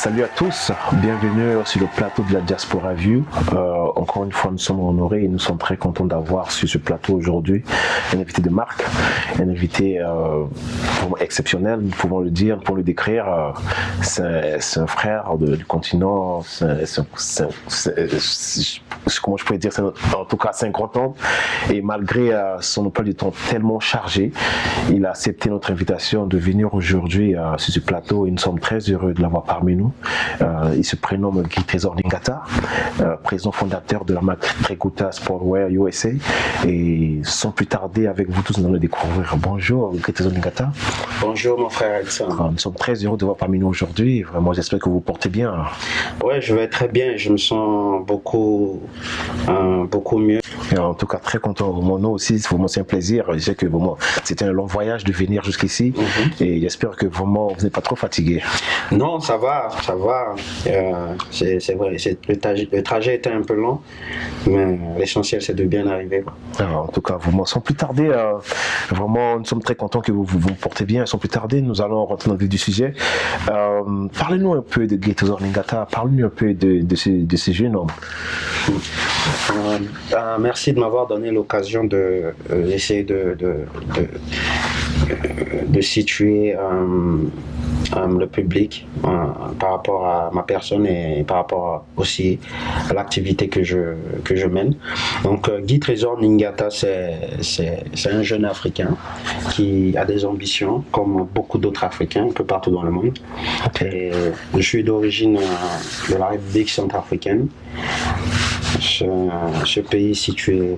Salut à tous, bienvenue sur le plateau de la Diaspora View. Encore une fois, nous sommes honorés et nous sommes très contents d'avoir sur ce plateau aujourd'hui un invité de marque, un invité vraiment exceptionnel, nous pouvons le dire, pour le décrire. C'est un frère du continent, comment je pourrais dire, en tout cas 50 ans. Et malgré son emploi du temps tellement chargé, il a accepté notre invitation de venir aujourd'hui sur ce plateau et nous sommes très heureux de l'avoir parmi nous. Il se prénomme Guy Trésor Ningata, président fondateur de la marque Treguta Sportswear USA. Et sans plus tarder, avec vous tous, nous allons le découvrir. Bonjour Guy Trésor Ningata. Bonjour mon frère Alexandre. Nous sommes très heureux de vous parmi nous aujourd'hui. Vraiment, j'espère que vous portez bien. Ouais, je vais très bien. Je me sens beaucoup mieux. Et en tout cas, très content. Vraiment, nous aussi, vraiment, c'est un plaisir. Je sais que vraiment, c'était un long voyage de venir jusqu'ici. Et j'espère que vraiment, vous n'êtes pas trop fatigué. Non, ça va. C'est vrai, le trajet était un peu long, mais l'essentiel, c'est de bien arriver. Alors, en tout cas, vraiment, sans plus tarder, vraiment, nous sommes très contents que vous vous portez bien. Sans plus tarder, nous allons rentrer dans le vif du sujet. Parlez-nous un peu de Guy Trésor Ningata. Parlez-nous un peu de ce jeune homme. Merci de m'avoir donné l'occasion d'essayer de situer le public par rapport à ma personne et par rapport aussi à l'activité que je mène. Donc Guy Trésor Ningata, c'est un jeune Africain qui a des ambitions comme beaucoup d'autres Africains un peu partout dans le monde. Et je suis d'origine de la République centrafricaine. Ce pays situé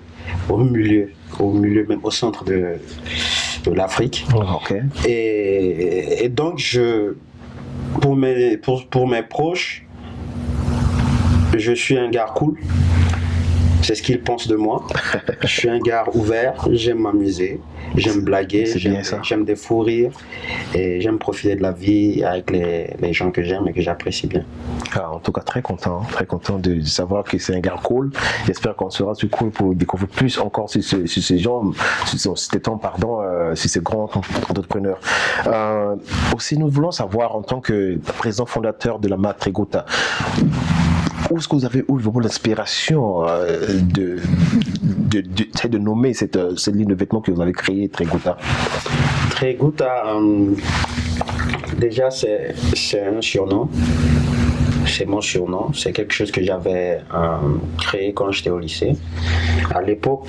au milieu, même au centre de l'Afrique. Et donc, pour mes proches, je suis un gars cool. C'est ce qu'ils pensent de moi. Je suis un gars ouvert, j'aime m'amuser, j'aime blaguer, j'aime des fous rires et j'aime profiter de la vie avec les gens que j'aime et que j'apprécie bien. En tout cas, très content de savoir que c'est un gars cool. J'espère qu'on sera sur cool pour découvrir plus encore sur ces gens, sur ces grands entrepreneurs. Aussi, nous voulons savoir, en tant que président fondateur de la marque Treguta, où est-ce que vous avez eu vraiment l'inspiration de nommer cette ligne de vêtements que vous avez créée, Treguta? Treguta, déjà c'est un surnom. C'est mon surnom, c'est quelque chose que j'avais créé quand j'étais au lycée. À l'époque,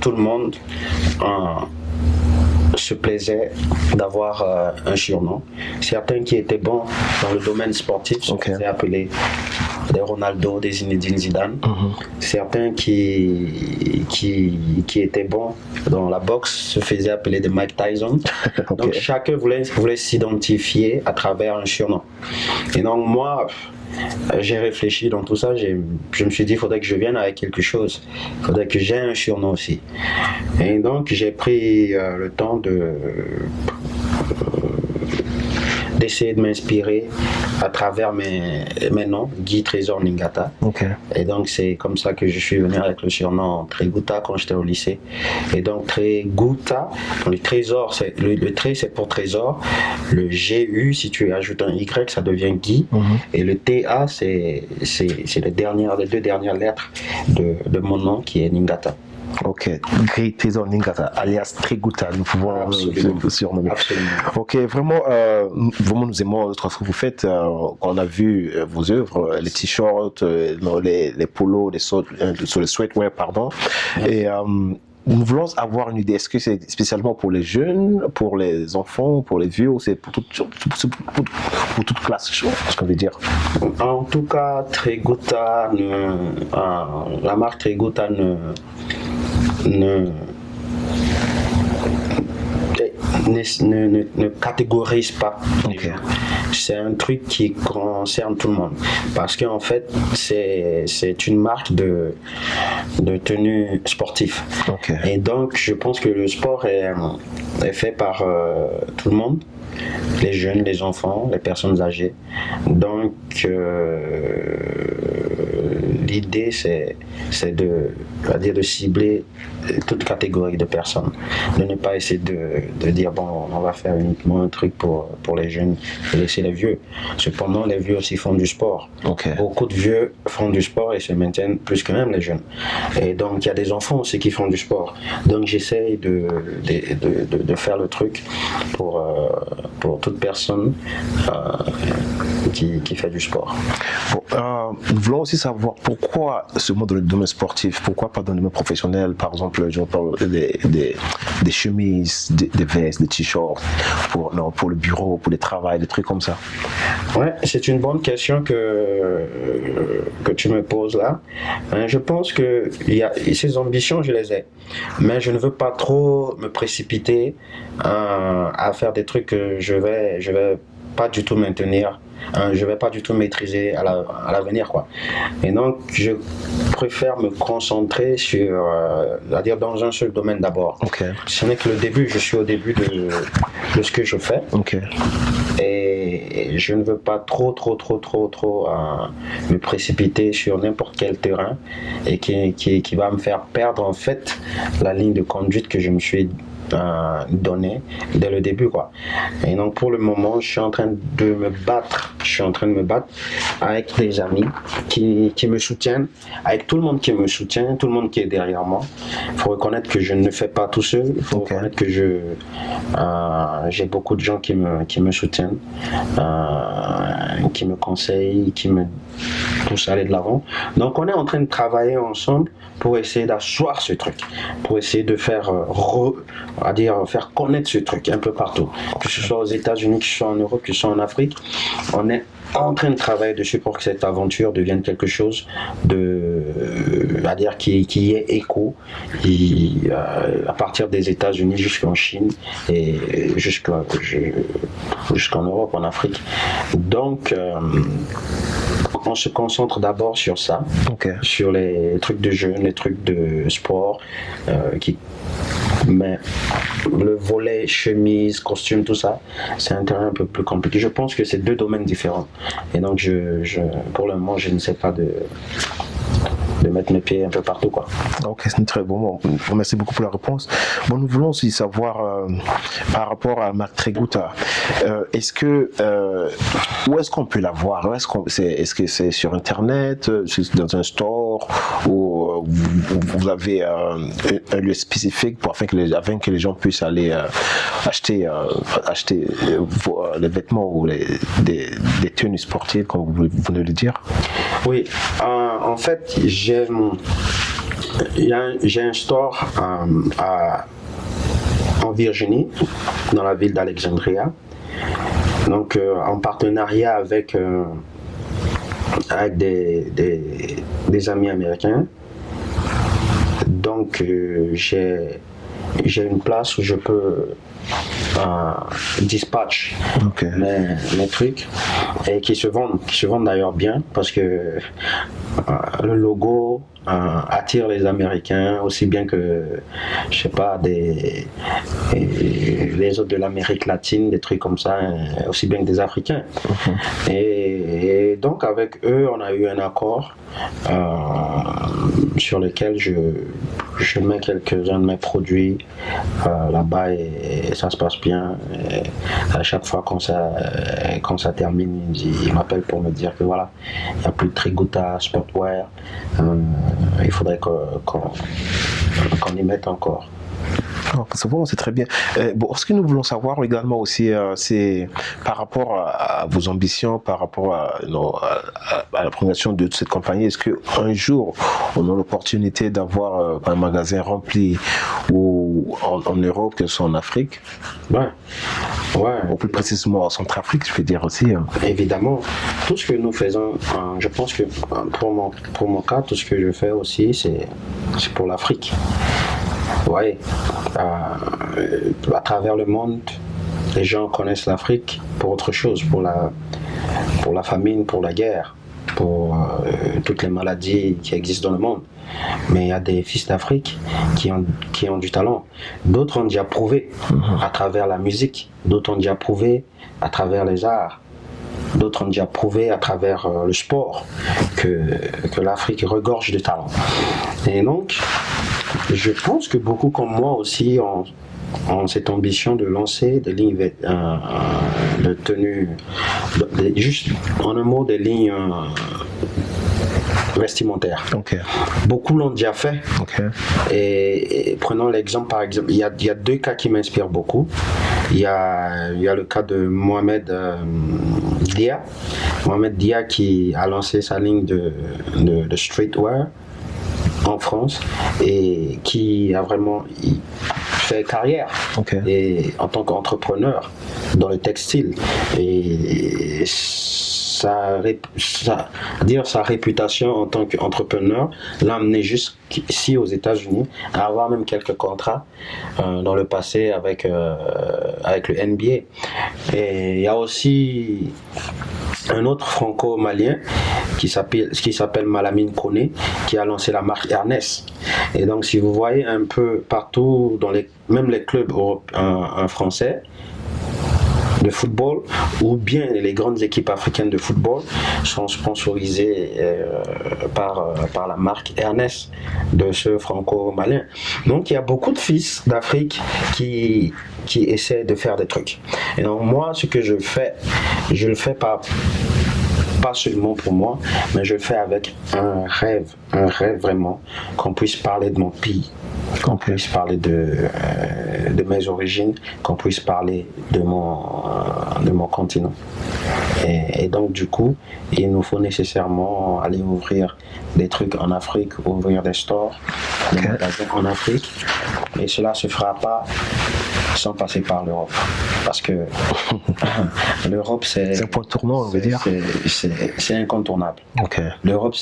tout le monde se plaisait d'avoir un surnom. Certains qui étaient bons dans le domaine sportif se faisaient appeler des Ronaldo, des Zinedine Zidane. Certains qui étaient bons dans la boxe se faisaient appeler des Mike Tyson. Donc chacun voulait s'identifier à travers un surnom. Et donc moi, j'ai réfléchi dans tout ça, je me suis dit il faudrait que je vienne avec quelque chose, il faudrait que j'ai un surnom aussi. Et donc j'ai pris le temps d'essayer de m'inspirer à travers mes noms, Guy Trésor Ningata. Et donc c'est comme ça que je suis venu avec le surnom Treguta quand j'étais au lycée. Et donc Treguta, le trésor, le trait c'est pour trésor, le GU, si tu ajoutes un Y, ça devient Guy, et le TA c'est les deux dernières lettres de mon nom qui est Ningata. Guy Trésor Ningata, alias Treguta, nous pouvons le surnommer. Vraiment, nous aimons ce que vous faites. On a vu vos œuvres, les t-shirts, les polos, les sweatwear, pardon. Et nous voulons avoir une idée. Est-ce que c'est spécialement pour les jeunes, pour les enfants, pour les vieux, ou c'est pour toute classe, ce qu'on veut dire? En tout cas, Treguta, la marque Treguta ne catégorise pas. C'est un truc qui concerne tout le monde parce qu'en fait c'est une marque de tenue sportive. Et donc je pense que le sport est fait par tout le monde, les jeunes, les enfants, les personnes âgées. Donc l'idée, c'est de cibler toute catégorie de personnes. De ne pas essayer de dire, bon, on va faire uniquement un truc pour les jeunes et laisser les vieux. Cependant, les vieux aussi font du sport. Okay. Beaucoup de vieux font du sport et se maintiennent plus que même les jeunes. Et donc, il y a des enfants aussi qui font du sport. Donc, j'essaye de faire le truc pour toute personne qui fait du sport. Bon, nous voulons aussi savoir pourquoi ce mot dans le domaine sportif, pourquoi pas dans le domaine professionnel, par exemple, je parle des chemises, des vestes, des t-shirts, pour le bureau, pour le travail, des trucs comme ça. Ouais, c'est une bonne question que tu me poses là. Je pense que ces ambitions, je les ai, mais je ne veux pas trop me précipiter à faire des trucs que je vais pas du tout maintenir. Je vais pas du tout maîtriser à l'avenir, quoi. Et donc, je préfère me concentrer sur, c'est-à-dire dans un seul domaine d'abord. Okay. Ce n'est que le début, je suis au début de ce que je fais. Okay. Et je ne veux pas trop me précipiter sur n'importe quel terrain et qui va me faire perdre en fait la ligne de conduite que je me suis donné dès le début, quoi. Et donc pour le moment je suis en train de me battre avec des amis qui me soutiennent, avec tout le monde qui me soutient, tout le monde qui est derrière moi. Il faut reconnaître que je ne le fais pas tout seul, il faut reconnaître que j'ai beaucoup de gens qui me soutiennent, qui me conseillent, qui me poussent à aller de l'avant. Donc on est en train de travailler ensemble pour essayer d'asseoir ce truc, pour essayer de faire connaître ce truc un peu partout, que ce soit aux États-Unis, que ce soit en Europe, que ce soit en Afrique. On est en train de travailler dessus pour que cette aventure devienne quelque chose qui ait écho à partir des États-Unis jusqu'en Chine et jusqu'en Europe, en Afrique. Donc on se concentre d'abord sur ça, sur les trucs de jeunes, les trucs de sport, mais le volet chemise, costume, tout ça, c'est un terrain un peu plus compliqué. Je pense que c'est deux domaines différents. Et donc, pour le moment, je ne sais pas de mettre mes pieds un peu partout, quoi. Ok, c'est très bon. Merci beaucoup pour la réponse. Bon, nous voulons aussi savoir par rapport à Marc Trégout, où est-ce qu'on peut la voir? Est-ce que c'est sur Internet, dans un store, ou vous avez un lieu spécifique afin que les gens puissent aller acheter les vêtements ou des tenues sportives, comme vous venez de le dire? Oui, en fait, j'ai un store en Virginie, dans la ville d'Alexandria, donc en partenariat avec des amis américains. Donc j'ai une place où je peux dispatch mes trucs et qui se vendent d'ailleurs bien, parce que le logo attire les Américains aussi bien que, je sais pas, les autres de l'Amérique latine, des trucs comme ça, aussi bien que des Africains. Et donc avec eux, on a eu un accord sur lequel je mets quelques-uns de mes produits là-bas et ça se passe bien. Et à chaque fois quand ça termine, ils m'appellent pour me dire que voilà, il n'y a plus de Trégout Sportwear, il faudrait qu'on y mette encore. C'est très bien. Ce que nous voulons savoir également aussi, c'est par rapport à vos ambitions, par rapport à la progression de cette compagnie. Est-ce qu'un jour, on a l'opportunité d'avoir un magasin rempli ou en Europe, que ce soit en Afrique? Ouais. Ou plus précisément en Centrafrique, je peux dire aussi. Évidemment. Tout ce que nous faisons, je pense que pour mon cas, tout ce que je fais aussi, c'est pour l'Afrique. Oui, à travers le monde, les gens connaissent l'Afrique pour autre chose, pour la famine, pour la guerre, pour toutes les maladies qui existent dans le monde. Mais il y a des fils d'Afrique qui ont du talent. D'autres ont déjà prouvé à travers la musique, d'autres ont déjà prouvé à travers les arts. D'autres ont déjà prouvé à travers le sport que l'Afrique regorge de talent. Et donc, je pense que beaucoup comme moi aussi ont cette ambition de lancer des lignes de tenue, juste en un mot, des lignes vestimentaires. Okay. Beaucoup l'ont déjà fait. Okay. Et prenons l'exemple, par exemple, il y a deux cas qui m'inspirent beaucoup. Il y a le cas de Mohamed Dia. Mohamed Dia qui a lancé sa ligne de streetwear en France et qui a vraiment fait carrière et en tant qu'entrepreneur dans le textile. Et sa réputation en tant qu'entrepreneur l'a amené jusqu'ici aux États-Unis à avoir même quelques contrats dans le passé avec le NBA. Et il y a aussi un autre franco-malien qui s'appelle Malamine Koné, qui a lancé la marque Ernest. Et donc si vous voyez un peu partout, même les clubs français de football ou bien les grandes équipes africaines de football sont sponsorisées par la marque Ernest de ce franco-malien. Donc il y a beaucoup de fils d'Afrique qui essaient de faire des trucs. Et donc moi, ce que je le fais pas seulement pour moi, mais je le fais avec un rêve vraiment, qu'on puisse parler de mon pays, qu'on puisse parler de mes origines, qu'on puisse parler de mon continent. Et donc du coup, il nous faut nécessairement aller ouvrir des trucs en Afrique, ouvrir des stores, des magasins en Afrique, et cela se fera pas sans passer par l'Europe, parce que l'Europe c'est un point tournant, on veut dire. C'est incontournable. L'Europe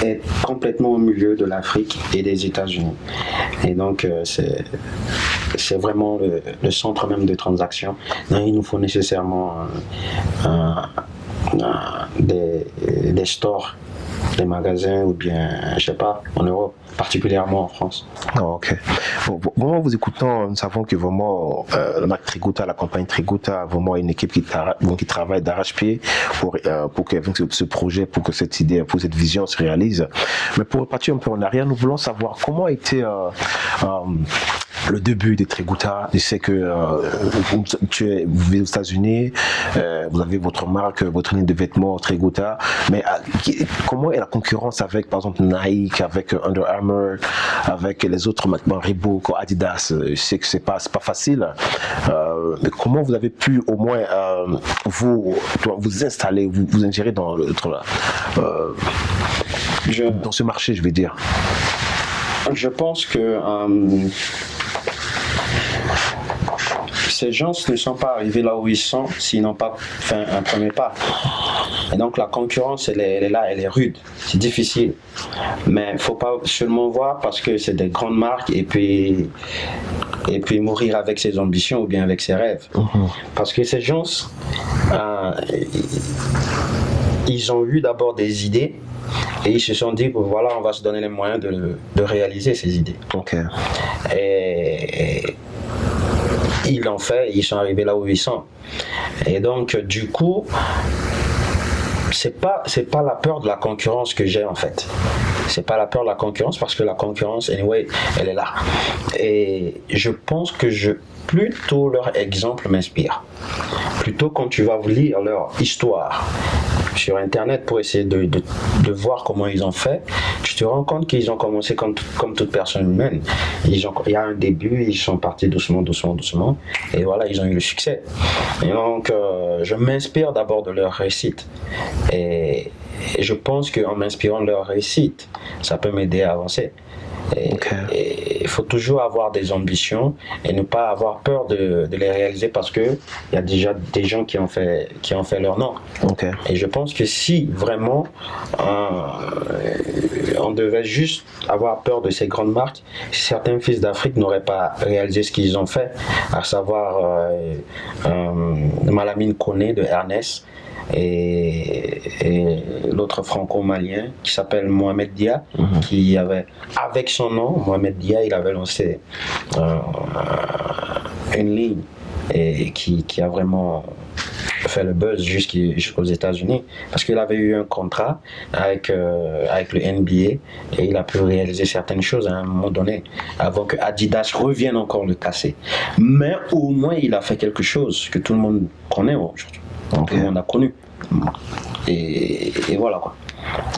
est complètement au milieu de l'Afrique et des États-Unis, et donc c'est vraiment le centre même de transaction. Donc, il nous faut nécessairement des stores, des magasins, ou bien, je sais pas, en Europe, particulièrement en France. Vraiment, vous écoutant, nous savons que vraiment la marque Trigouta, la campagne Trigouta, vraiment une équipe qui travaille d'arrache-pied pour que ce projet, pour que cette idée, pour cette vision se réalise. Mais pour repartir un peu en arrière, nous voulons savoir comment a été le début des Trigouta. Je sais que vous vivez aux États-Unis, vous avez votre marque, votre ligne de vêtements Trigouta, mais comment est la concurrence avec, par exemple, Nike, avec Under Armour, avec les autres maintenant, Reebok, Adidas? Je sais que c'est pas facile, mais comment vous avez pu au moins vous installer, vous ingérer dans dans ce marché, je vais dire? Je pense que ces gens ne sont pas arrivés là où ils sont s'ils n'ont pas fait un premier pas. Et donc la concurrence, elle est là, elle est rude, c'est difficile. Mais il ne faut pas seulement voir parce que c'est des grandes marques et puis mourir avec ses ambitions ou bien avec ses rêves. Parce que ces gens, ils ont eu d'abord des idées et ils se sont dit que voilà, on va se donner les moyens de réaliser ces idées. Et ils l'ont fait, ils sont arrivés là où ils sont. Et donc du coup, c'est pas la peur de la concurrence que j'ai en fait. C'est pas la peur de la concurrence parce que la concurrence, anyway, elle est là. Et je pense que plutôt leur exemple m'inspire. Plutôt quand tu vas lire leur histoire sur internet pour essayer de voir comment ils ont fait, tu te rends compte qu'ils ont commencé comme toute personne humaine. Il y a un début, ils sont partis doucement, et voilà, ils ont eu le succès. Et donc, je m'inspire d'abord de leur réussite. Et je pense qu'en m'inspirant de leur réussite, ça peut m'aider à avancer. Et il faut toujours avoir des ambitions et ne pas avoir peur de les réaliser parce que il y a déjà des gens qui ont fait leur nom. Et je pense que si vraiment on devait juste avoir peur de ces grandes marques, certains fils d'Afrique n'auraient pas réalisé ce qu'ils ont fait, à savoir Malamine Koné de Ernest et l'autre franco-malien qui s'appelle Mohamed Dia, qui avait, avec son nom, Mohamed Dia, il avait lancé une ligne et qui a vraiment fait le buzz jusqu'aux États-Unis parce qu'il avait eu un contrat avec le NBA et il a pu réaliser certaines choses à un moment donné avant que Adidas revienne encore le casser. Mais au moins il a fait quelque chose que tout le monde connaît aujourd'hui. Tout le monde a connu. Et voilà quoi.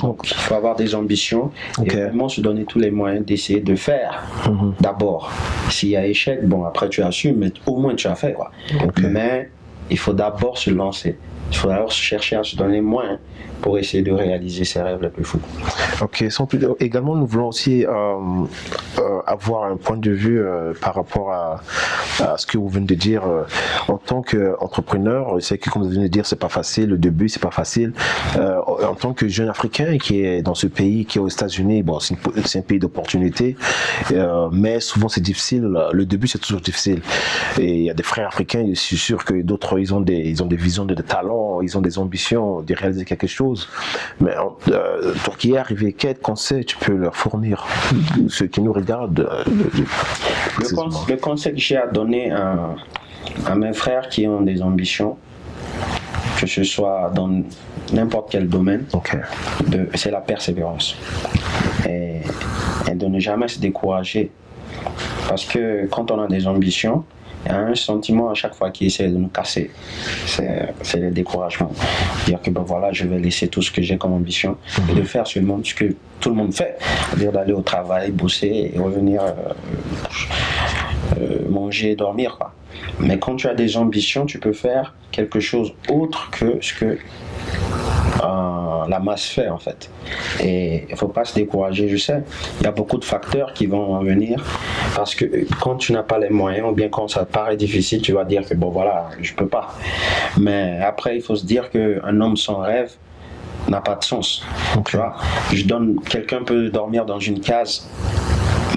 Donc il faut avoir des ambitions et vraiment se donner tous les moyens d'essayer de faire. D'abord, s'il y a échec, bon après tu assumes, mais au moins tu as fait quoi. Mais il faut d'abord se lancer. Il faut d'abord chercher à se donner les moyens pour essayer de réaliser ses rêves les plus fous. Ok, également nous voulons aussi avoir un point de vue par rapport à ce que vous venez de dire en tant qu'entrepreneur. Je sais que comme vous venez de dire, c'est pas facile, le début c'est pas facile. En tant que jeune Africain qui est dans ce pays, qui est aux États-Unis, bon c'est un pays d'opportunité, mais souvent c'est difficile. Le début c'est toujours difficile. Et il y a des frères africains, je suis sûr que d'autres ils ont des visions, des talents, ils ont des ambitions de réaliser quelque chose. Mais toi qui es arrivé, quel conseil tu peux leur fournir, ceux qui nous regardent? Le conseil que j'ai à donner à mes frères qui ont des ambitions, que ce soit dans n'importe quel domaine, c'est la persévérance et de ne jamais se décourager, parce que quand on a des ambitions, il y a un sentiment à chaque fois qui essaie de nous casser, c'est le découragement. Dire que ben voilà, je vais laisser tout ce que j'ai comme ambition et de faire seulement ce que tout le monde fait, c'est-à-dire d'aller au travail, bosser et revenir manger et dormir quoi. Mais quand tu as des ambitions, tu peux faire quelque chose autre que ce que la masse fait en fait. Et il ne faut pas se décourager, je sais. Il y a beaucoup de facteurs qui vont en venir parce que quand tu n'as pas les moyens ou bien quand ça te paraît difficile, tu vas dire que bon voilà, je peux pas. Mais après, il faut se dire qu'un homme sans rêve n'a pas de sens. Tu vois, quelqu'un peut dormir dans une case,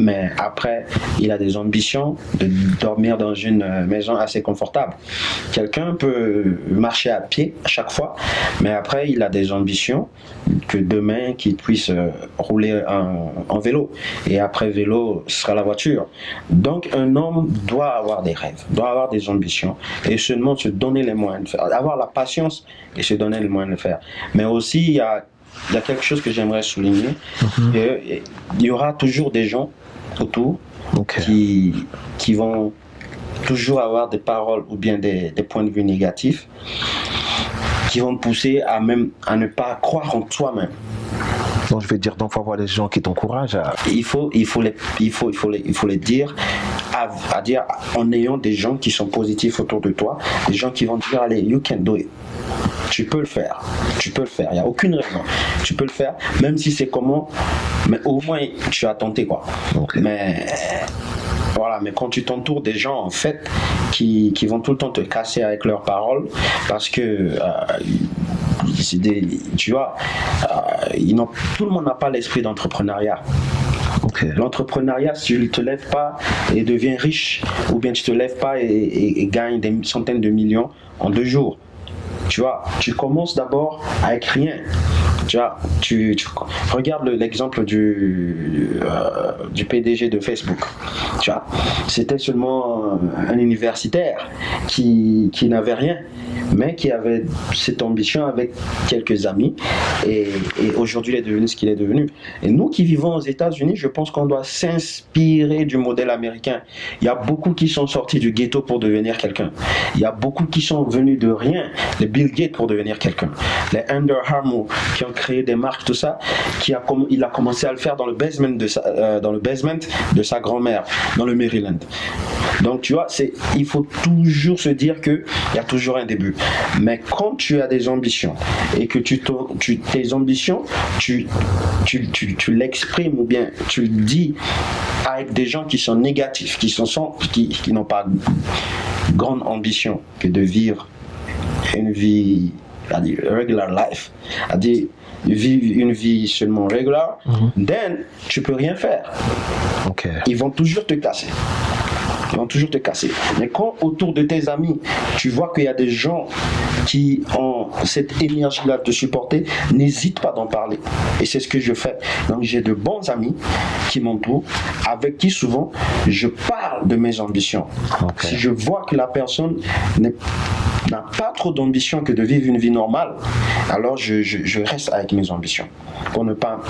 mais après, il a des ambitions de dormir dans une maison assez confortable. Quelqu'un peut marcher à pied à chaque fois, mais après, il a des ambitions que demain, qu'il puisse rouler en vélo. Et après vélo, ce sera la voiture. Donc, un homme doit avoir des rêves, doit avoir des ambitions et seulement se donner les moyens de faire. Avoir la patience et se donner les moyens de le faire. Mais aussi, il y a quelque chose que j'aimerais souligner. Il y aura toujours des gens autour qui vont toujours avoir des paroles ou bien des points de vue négatifs qui vont te pousser à ne pas croire en toi-même. Donc je vais dire, donc il faut avoir des gens qui t'encouragent à... Il faut les dire à dire en ayant des gens qui sont positifs autour de toi, des gens qui vont te dire allez, you can do it. Tu peux le faire, il n'y a aucune raison. Tu peux le faire, même si c'est comment, mais au moins tu as tenté quoi. Mais voilà, mais quand tu t'entoures des gens en fait qui vont tout le temps te casser avec leurs paroles, parce que tu vois, tout le monde n'a pas l'esprit d'entrepreneuriat. L'entrepreneuriat, si tu ne te lèves pas et deviens riche, ou bien tu ne te lèves pas et gagnes des centaines de millions en 2 jours. Tu vois, tu commences d'abord avec rien. Tu vois, tu regarde l'exemple du PDG de Facebook. Tu vois, c'était seulement un universitaire qui n'avait rien, mais qui avait cette ambition avec quelques amis. Et aujourd'hui, il est devenu ce qu'il est devenu. Et nous qui vivons aux États-Unis, je pense qu'on doit s'inspirer du modèle américain. Il y a beaucoup qui sont sortis du ghetto pour devenir quelqu'un. Il y a beaucoup qui sont venus de rien. Les Bill Gates pour devenir quelqu'un. Les Under Armour qui ont créé des marques, tout ça, il a commencé à le faire dans le basement de sa grand-mère, dans le Maryland. Donc tu vois, il faut toujours se dire qu'il y a toujours un début. Mais quand tu as des ambitions et que tes ambitions, tu l'exprimes ou bien tu le dis avec des gens qui sont négatifs, qui n'ont pas grande ambition que de vivre une vie, c'est-à-dire regular life, c'est-à-dire vivre une vie seulement regular, then tu peux rien faire. Ils vont toujours te casser. Mais quand autour de tes amis, tu vois qu'il y a des gens qui ont cette énergie-là de te supporter, n'hésite pas d'en parler. Et c'est ce que je fais. Donc j'ai de bons amis qui m'entourent, avec qui souvent je parle de mes ambitions. Si je vois que la personne n'a pas trop d'ambition que de vivre une vie normale, alors je reste avec mes ambitions pour ne pas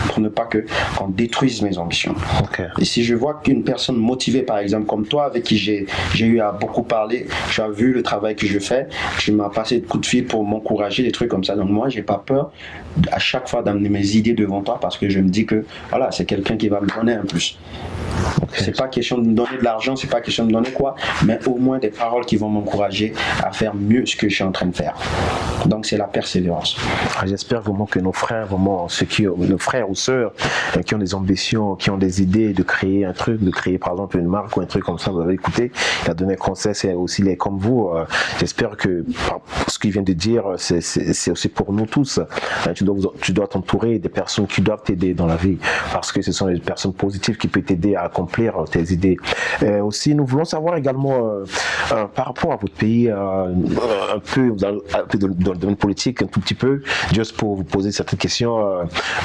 qu'on détruise mes ambitions. Okay. Et si je vois qu'une personne motivée, par exemple comme toi, avec qui j'ai eu à beaucoup parler, tu as vu le travail que je fais, tu m'as passé de coups de fil pour m'encourager, des trucs comme ça. Donc moi, j'ai pas peur à chaque fois d'amener mes idées devant toi parce que je me dis que voilà, c'est quelqu'un qui va me donner un plus. Okay. C'est pas question de me donner de l'argent, c'est pas question de me donner quoi, mais au moins des paroles qui vont m'encourager à faire mieux ce que je suis en train de faire. Donc c'est la persévérance. J'espère vraiment que nos frères, vraiment nos frères ou sœurs qui ont des ambitions, qui ont des idées de créer un truc, de créer par exemple une marque ou un truc comme ça, vous avez écouté, il a donné un conseil, c'est aussi les comme vous. J'espère que ce qu'il vient de dire, c'est aussi pour nous tous. Tu dois t'entourer des personnes qui doivent t'aider dans la vie parce que ce sont les personnes positives qui peuvent t'aider à accomplir tes idées. Aussi, nous voulons savoir également par rapport à votre pays, un peu dans le domaine politique, un tout petit peu, juste pour vous poser certaines questions.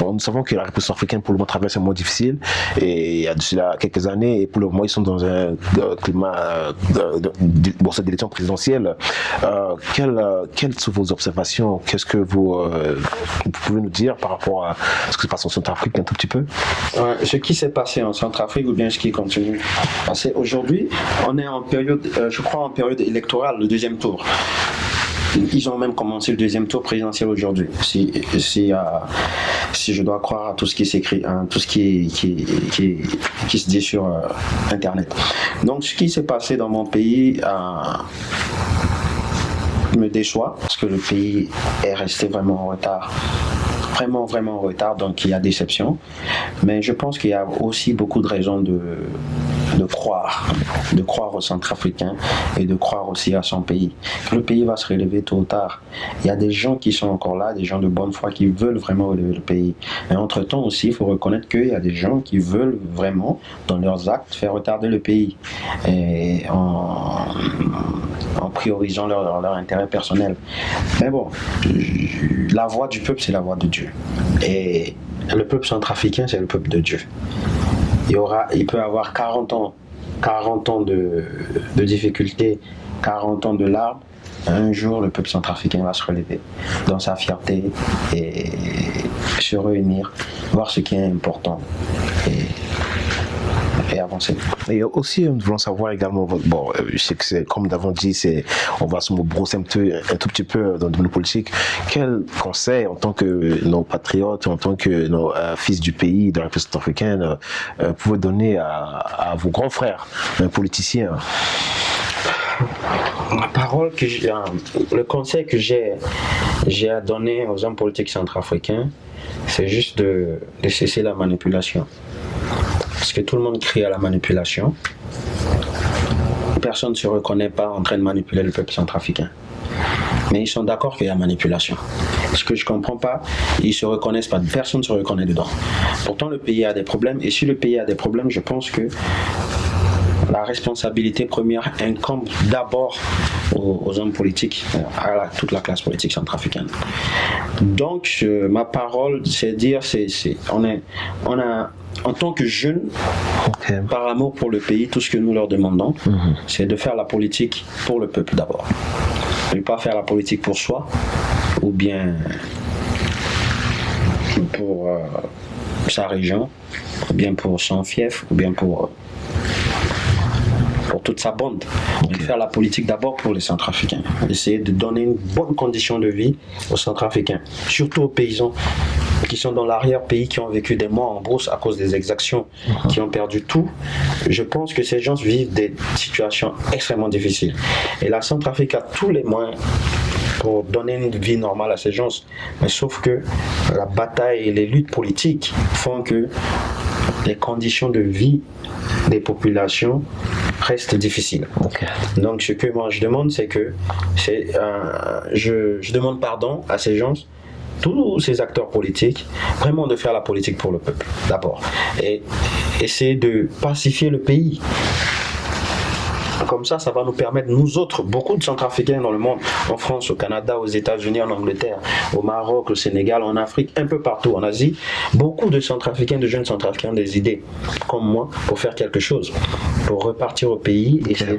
Nous savons que la République africaine pour le moment traverse un mois difficile et il y a déjà quelques années et pour le moment ils sont dans un climat cette élection présidentielle. Quelles sont vos observations? Qu'est-ce que vous pouvez nous dire par rapport à ce qui se passe en Centrafrique un tout petit peu? Ce qui s'est passé en Centrafrique ou bien ce qui continue. Aujourd'hui, on est en période, je crois en période électorale, le deuxième tour. Ils ont même commencé le deuxième tour présidentiel aujourd'hui, si je dois croire à tout ce qui s'écrit, hein, tout ce qui se dit sur Internet. Donc ce qui s'est passé dans mon pays me déçoit, parce que le pays est resté vraiment en retard. Vraiment en retard, donc il y a déception. Mais je pense qu'il y a aussi beaucoup de raisons de croire aux Centrafricains et de croire aussi à son pays. Le pays va se relever tôt ou tard. Il y a des gens qui sont encore là, des gens de bonne foi qui veulent vraiment relever le pays. Mais entre-temps aussi, il faut reconnaître qu'il y a des gens qui veulent vraiment, dans leurs actes, faire retarder le pays et en priorisant leur intérêt personnel. Mais bon, la voix du peuple, c'est la voix de Dieu. Et le peuple centrafricain, c'est le peuple de Dieu. Il peut avoir 40 ans de difficultés, 40 ans de larmes. Un jour, le peuple centrafricain va se relever dans sa fierté et se réunir, voir ce qui est important et avancer. Et aussi, nous voulons savoir également, bon, je sais que c'est comme nous l'avons dit, on va se brosser un tout petit peu dans le domaine politique. Quel conseil, en tant que nos patriotes, en tant que nos fils du pays, de la République centrafricaine, pouvez donner à vos grands frères, politiciens? Le conseil que j'ai à donner aux hommes politiques centrafricains, c'est juste de cesser la manipulation. Parce que tout le monde crie à la manipulation. Personne ne se reconnaît pas en train de manipuler le peuple centrafricain. Mais ils sont d'accord qu'il y a manipulation. Ce que je ne comprends pas, ils ne se reconnaissent pas. Personne ne se reconnaît dedans. Pourtant, le pays a des problèmes. Et si le pays a des problèmes, je pense que la responsabilité première incombe d'abord aux hommes politiques, à toute la classe politique centrafricaine. Donc, ma parole, c'est dire, on a en tant que jeunes, okay, par amour pour le pays, tout ce que nous leur demandons, c'est de faire la politique pour le peuple d'abord. Ne pas faire la politique pour soi, ou bien pour sa région, ou bien pour son fief, ou bien pour toute sa bande. Okay. Faire la politique d'abord pour les Centrafricains. Essayer de donner une bonne condition de vie aux Centrafricains, surtout aux paysans qui sont dans l'arrière-pays, qui ont vécu des mois en brousse à cause des exactions, qui ont perdu tout. Je pense que ces gens vivent des situations extrêmement difficiles. Et la Centrafrique a tous les moyens pour donner une vie normale à ces gens. Mais sauf que la bataille et les luttes politiques font que les conditions de vie des populations restent difficiles. Okay. Donc ce que moi je demande, c'est que je demande pardon à ces gens, tous ces acteurs politiques, vraiment de faire la politique pour le peuple d'abord et essayer de pacifier le pays. Comme ça va nous permettre, nous autres, beaucoup de Centrafricains dans le monde, en France, au Canada, aux États-Unis, en Angleterre, au Maroc, au Sénégal, en Afrique, un peu partout en Asie, beaucoup de Centrafricains, de jeunes Centrafricains ont des idées, comme moi, pour faire quelque chose, pour repartir au pays, essayer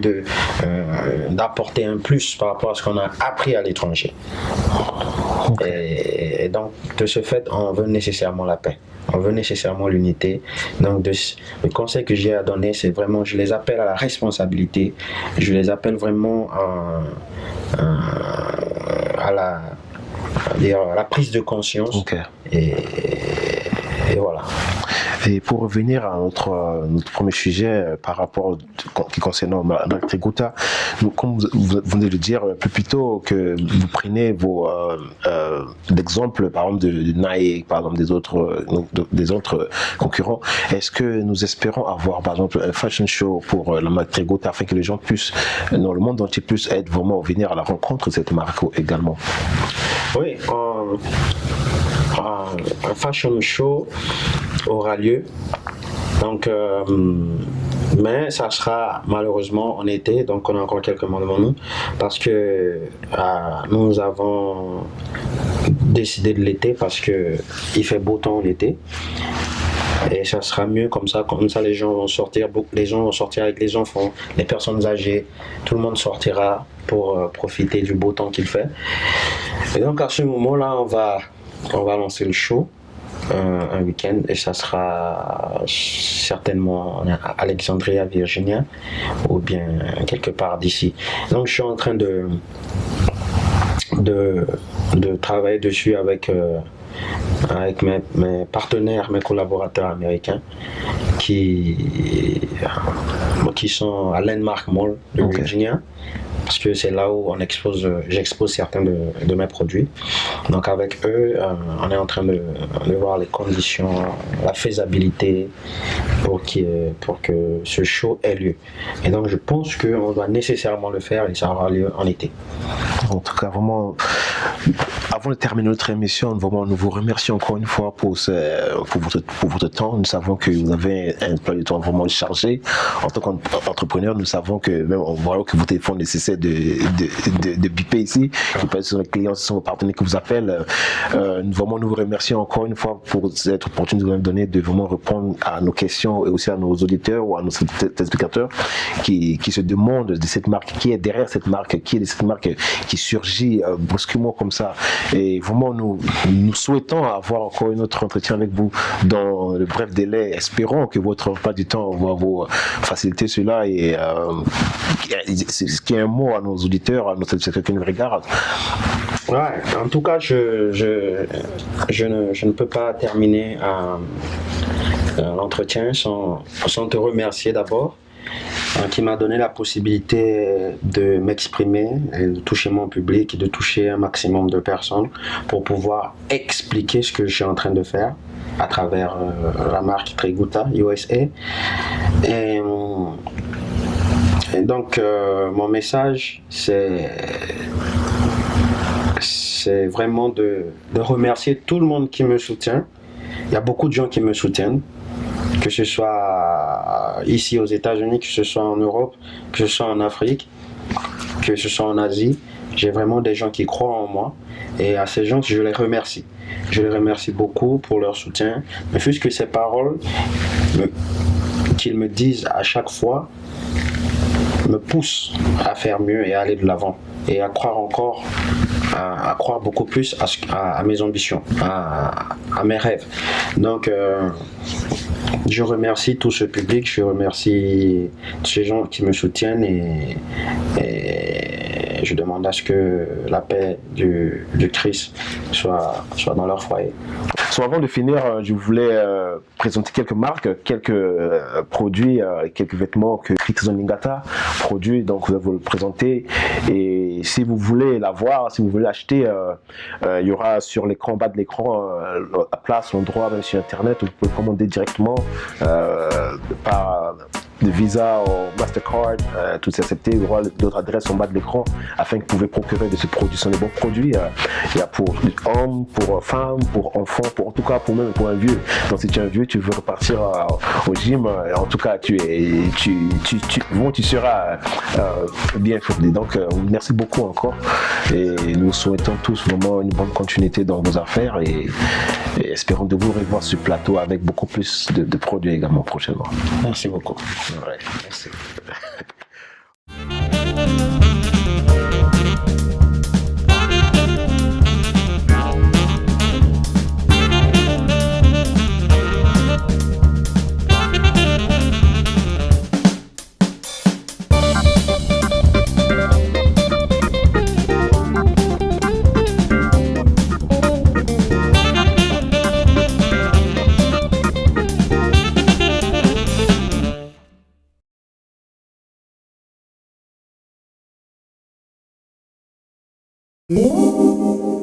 d'apporter un plus par rapport à ce qu'on a appris à l'étranger. Et donc, de ce fait, on veut nécessairement la paix. On veut nécessairement l'unité. Donc, le conseil que j'ai à donner, c'est vraiment, je les appelle à la responsabilité. Je les appelle vraiment à la prise de conscience. Et voilà. Et pour revenir à notre premier sujet par rapport qui concerne Marc Trégouta, comme vous venez de le dire plus tôt, que vous prenez vos exemples, par exemple de Nike, par exemple des autres concurrents. Est-ce que nous espérons avoir par exemple un fashion show pour la marque Trégouta afin que les gens puissent, dans le monde entier, puissent être vraiment venir à la rencontre de cette marque également? Oui, un fashion show aura lieu. Donc, mais ça sera malheureusement en été, donc on a encore quelques mois devant nous, parce que nous avons décidé de l'été parce que il fait beau temps l'été. Et ça sera mieux comme ça les gens vont sortir, avec les enfants, les personnes âgées, tout le monde sortira pour profiter du beau temps qu'il fait. Et donc à ce moment-là, on va lancer le show un week-end et ça sera certainement à Alexandria, Virginia, ou bien quelque part d'ici. Donc je suis en train de travailler dessus avec mes partenaires, mes collaborateurs américains qui sont à Landmark Mall de Virginia, parce que c'est là où j'expose certains de mes produits. Donc avec eux, on est en train de voir les conditions, la faisabilité pour que ce show ait lieu. Et donc je pense qu'on doit nécessairement le faire et ça aura lieu en été. En tout cas, vraiment, avant de terminer notre émission, vraiment, nous vous remercions encore une fois pour votre temps. Nous savons que vous avez un emploi du temps vraiment chargé. En tant qu'entrepreneur, nous savons que même en voyant que vos téléphones nécessaient de biper ici, que ce sont les clients, ce sont vos partenaires qui vous appellent. Nous vous remercions encore une fois pour cette opportunité que vous nous avez donnée de vraiment répondre à nos questions et aussi à nos auditeurs ou à nos téléspectateurs qui se demandent de cette marque, qui est derrière cette marque, qui est de cette marque qui surgit brusquement comme ça. Et vraiment, nous souhaitons avoir encore un autre entretien avec vous dans le bref délai. Espérons que votre emploi du temps va vous faciliter cela et ce qui est un mot à nos auditeurs, à nos téléspectateurs qui nous regardent. Ouais, en tout cas, je ne peux pas terminer l'entretien sans te remercier d'abord, qui m'a donné la possibilité de m'exprimer, et de toucher mon public, de toucher un maximum de personnes pour pouvoir expliquer ce que je suis en train de faire à travers la marque Trégouta USA. Et donc, mon message, c'est vraiment de remercier tout le monde qui me soutient. Il y a beaucoup de gens qui me soutiennent, que ce soit ici aux États-Unis, que ce soit en Europe, que ce soit en Afrique, que ce soit en Asie. J'ai vraiment des gens qui croient en moi et à ces gens, je les remercie. Je les remercie beaucoup pour leur soutien. Mais puisque ces paroles qu'ils me disent à chaque fois me poussent à faire mieux et à aller de l'avant et à croire encore, à croire beaucoup plus à mes ambitions, à mes rêves. Donc, je remercie tout ce public, je remercie ces gens qui me soutiennent et je demande à ce que la paix du Christ soit dans leur foyer. Avant de finir, je voulais présenter quelques marques, quelques produits, quelques vêtements que Christian Lingata produit. Donc, vous allez vous le présenter. Et si vous voulez la voir, si vous voulez l'acheter, il y aura sur l'écran, en bas de l'écran, la place, l'endroit, même sur Internet, où vous pouvez commander directement par de Visa ou Mastercard, tout est accepté. Il y aura d'autres adresses en bas de l'écran afin que vous pouvez procurer de ce produit. Ce sont des bons produits. Il y a pour hommes, pour femmes, pour enfants, en tout cas même pour un vieux. Donc si tu es un vieux, tu veux repartir au gym, en tout cas tu seras bien fourni. Donc merci beaucoup encore et nous souhaitons tous vraiment une bonne continuité dans vos affaires et espérons de vous revoir sur plateau avec beaucoup plus de produits également prochainement. Merci beaucoup. Ouais, merci. Música